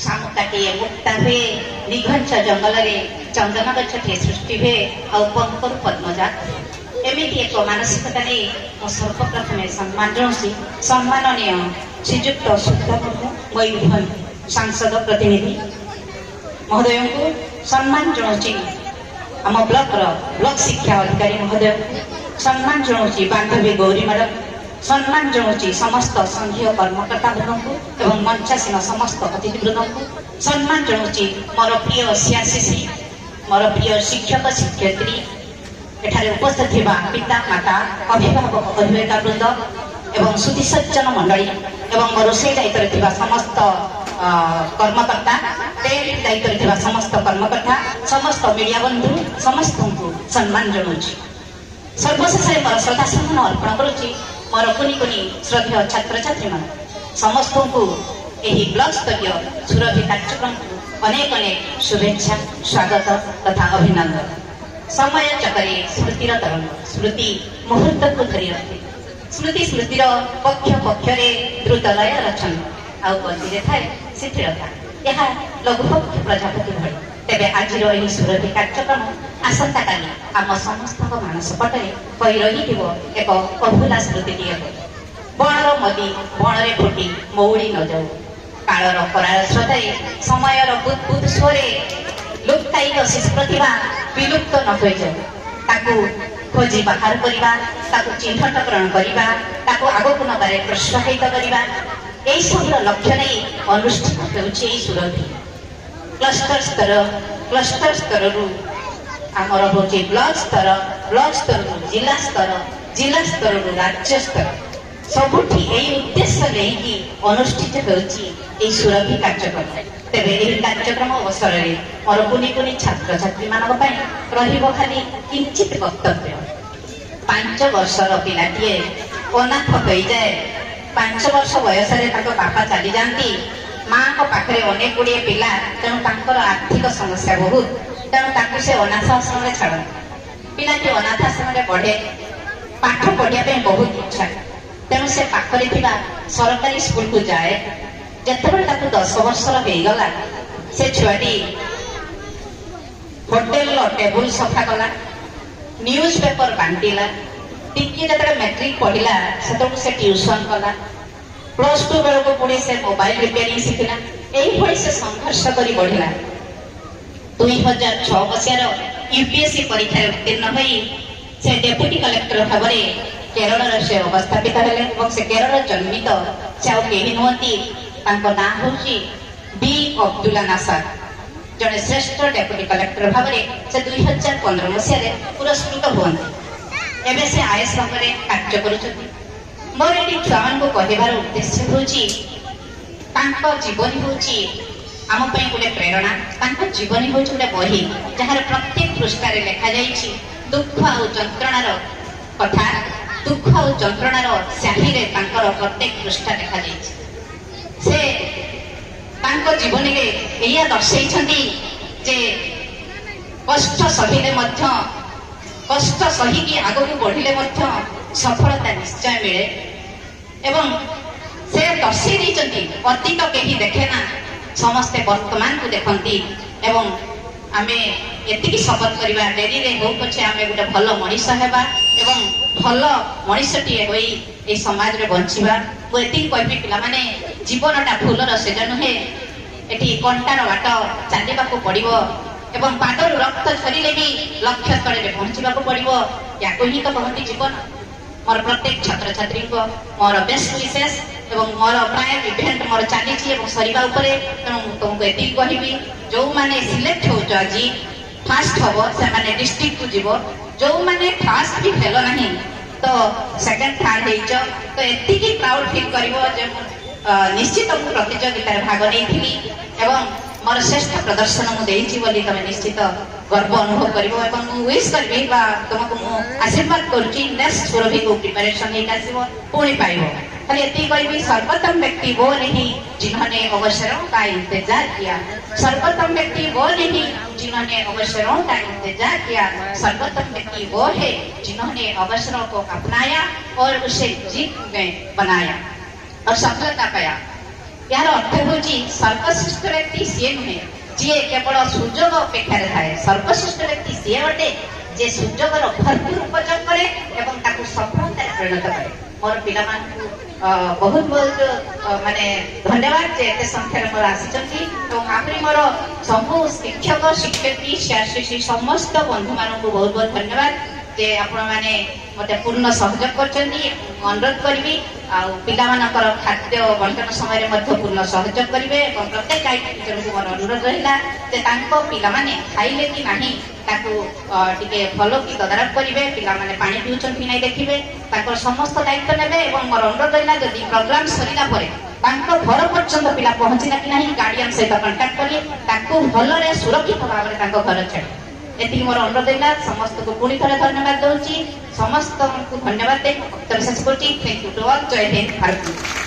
शामुकाटिए मुक्ता हुए निघंच जंगल में चंदन गछटे सृष्टि हुए और पंकर पद्मजात एमती एक मानसिकता नहीं सर्वप्रथम सम्मान जनाऊँ सम्माननीय श्रीजुक्त सुधा मुर्मू मयूरभंज सांसद प्रतिनिधि महोदय को सम्मान जनाऊँ आम ब्लॉक शिक्षा अधिकारी महोदय सम्मान जनाऊँ बांधवी गौरी मैडम सम्मान जनाऊँ समस्त संघीय कर्मकर्ता वृंद को एवं मंचासीन समस्त अतिथि वृंद को सम्मान जनाऊँ मोर प्रिय सीआरसीसी मोर प्रिय शिक्षक शिक्षयित्री एठारे उपस्थित थिबा पिता माता अभिभावक अभिभाविका वृंद एवं सुधी सज्जन मंडली एवं मोर से दायित्व थिबा समस्त कर्मकर्ता दायित्व थिबा समस्त कर्मकर्ता समस्त मीडिया बंधु समस्त को सम्मान जनाऊँ सर्वशेष मोर श्रद्धा सम्मान अर्पण करुच्ची मोर कुनी कुनी श्रद्धेय छात्र छात्री मान समस्त को यही ब्लॉक स्तरीय सुरभि कार्यक्रम को अनेक अनेक शुभेच्छा स्वागत तथा अभिनंदन। समय चक्रे स्मृतिर तरंग स्मृति मुहूर्त को धरी रखे स्मृति स्मृतिर पक्ष पक्षरे द्रुत लय रचन आउ गति थाए शिथिलता यह लघुपक्ष प्रजापति भली तेबे आज यही सुरभि कार्यक्रम आसंता काली आम समस्त मानस पटरे कही रही एक अभूला स्मृति बणर मदी बणरे फुटी मौड़ी न जाऊ कालर कराल श्रद्धाए समयर बुद्बुद स्वरे लुप्ताई अशेष प्रतिभा विलुप्त न हो जाऊ खोजी बाहर करवा चिन्हटकरण करवा आगक नबारे प्रोत्साहित करवा यही सब लक्ष्य नहीं अनुष्ठित होउछि सुरभि क्लस्टर स्तर आमर हूँ ब्लॉक स्तर जिला स्तर राज्य स्तर सबुठी यही उद्देश्य नहीं अनुष्ठित होउछि सुरभि कार्यक्रम तेरे यही कार्यक्रम अवसर में मोर कुनी कुनी छात्र छात्री मान खाली किंचित वक्तव्य 5 वर्षर पिलाटीए अनाथ हो जाए 5 वर्ष बयस बापा चली जाती माँ को पाखे अनेक गुड़िए पिला तेणु आर्थिक समस्या बहुत तेणु से अनाथ आश्रम छाड़ पिलाटी अनाथ आश्रम पढ़े पाठ पढ़ाई बहुत इच्छा तेणु से पाखरे सरकारी स्कूल को जाए जितेबाला 10 वर्षर होगला से छुआटी होटेल टेबुल सफा कला न्यूज पेपर बांटिला टिके जो मैट्रिक पढ़ला से ट्यूशन कला +2 बेल को पुणी से मोबाइल रिपेयरिंग शिखला यही से संघर्ष कर बढ़ला 2006 मसीहार यूपीएससी परीक्षा उत्तीर्ण हो से डेप्यूटी कलेक्टर भाव में केरल से अवस्थापित हेले से केरल जन्मित से आई नुहति ना हूँ बी अब्दुल्ला नासार जड़े श्रेष्ठ डेप्यूटी कलेक्टर भाव में से 2015 मसीह पुरस्कृत हुए एवं से आईएएस भाव में कार्य कर मोर ये छुआ को कहबार उद्देश्य हूँ जीवनी हूँ आम गोटे प्रेरणा जीवनी हूँ गोटे बही जार प्रत्येक पृष्ठार लिखा जाइए दुख और जंत्रणार कथा दुख और जंत्रणार स्याही प्रत्येक पृष्ठा लिखा से जीवनी में या दर्शे जे कष्ट सहिले कष्ट सहीकि आगक बढ़िले सफलता निश्चय मिले एवं से दर्शे अतीत कहीं देखे ना समस्ते वर्तमान को देखती एवं आमे एतिकी शपथ करवा डेरी रे हो पछे आमे गोटे भल मनीष हेबा एवं भल मनीषटीए होई ए समाज रे बंचिबा मु एतिकी कहबी पिला माने जीवनटा फूलर सेज नुहे एठी कंटार बाट चालिबा को पड़िबो एवं पादर रक्त झरिले भी लक्ष्य स्थल में पहुंचवा को पड़िबो या कोही तो कहती जीवन मोर प्रत्येक छात्र छात्री को मोर बेस्ट विशेष एवं मोर प्राय इवेंट मोर चली सरीवा तेणु तुमको ये कहबी जो मैंने सिलेक्ट हो आज फास्ट हम से डिस्ट्रिक्ट को जीव जो मैंने फास्ट भी हेल ना तो सेकेंड थर्ड हो तो ये प्राउड फिल कर निश्चित मुझे प्रतियोगितार भाग नहीं एवं मोर श्रेष्ठ प्रदर्शन मुझे तुम निश्चित गर्व अनुभव कर विश करी तुमको मुझे आशीर्वाद करुच्ची नेक्स्ट सुरभि को प्रिपेरेसन पुणी पाइब खाली ये कहबी सर्वोत्तम व्यक्ति वो नहीं जिन्होंने अवसरों का इंतजार किया सर्वोत्तम व्यक्ति वो नहीं जिन्होंने अवसरों का इंतजार किया सर्वोत्तम व्यक्ति वो है जिन्होंने अवसरों को अपनाया और उसे जीत में बनाया और सफलता पाया यार अर्थ हूँ सर्वश्रेष्ठ व्यक्ति सी नुहे जी केवल सुजोग अपेक्षा थाए। सर्वश्रेष्ठ व्यक्ति सी अटे जे सुजोगर भरपूर उपयोग करे एवं ताकू सफलता परिणत करे। मोर पिला बहुत बहुत माने धन्यवाद जे एते संख्या मोर आसी आपरी मोर सबू शिक्षक शिक्षयित्री समस्त बंधु मान बहुत बहुत धन्यवाद जे आपण माने मते पूर्ण सहयोग करछन्ती। अनुरोध करी पिला मानकर खाद्य बंटन समय मध्य पूर्ण सहयोग करेंगे। प्रत्येक गाइड टीचर को मोर अनुरोध रहा जे तांको पिला माने खाइले कि नाही ताकू टिके फॉलो की तदारख करेंगे। पिला माने पानी पिउछन कि नाही देखिबे ताकर समस्त दायित्व नेबे। एवं मोर अनुरोध रहा जदि प्रोग्राम सरीला परे तांको घर पर्यंत पिला पहुँचला कि नाही गार्डियन सहित कांटेक्ट करी ताकू भलरे सुरक्षित भाव में तांको घर छाड़ एति मोर अनुरोध रहा। समस्त को पुणी थे धन्यवाद दूसरी समस्त को धन्यवाद दे शेष कर। Thank you to all. जय हिंद भारत।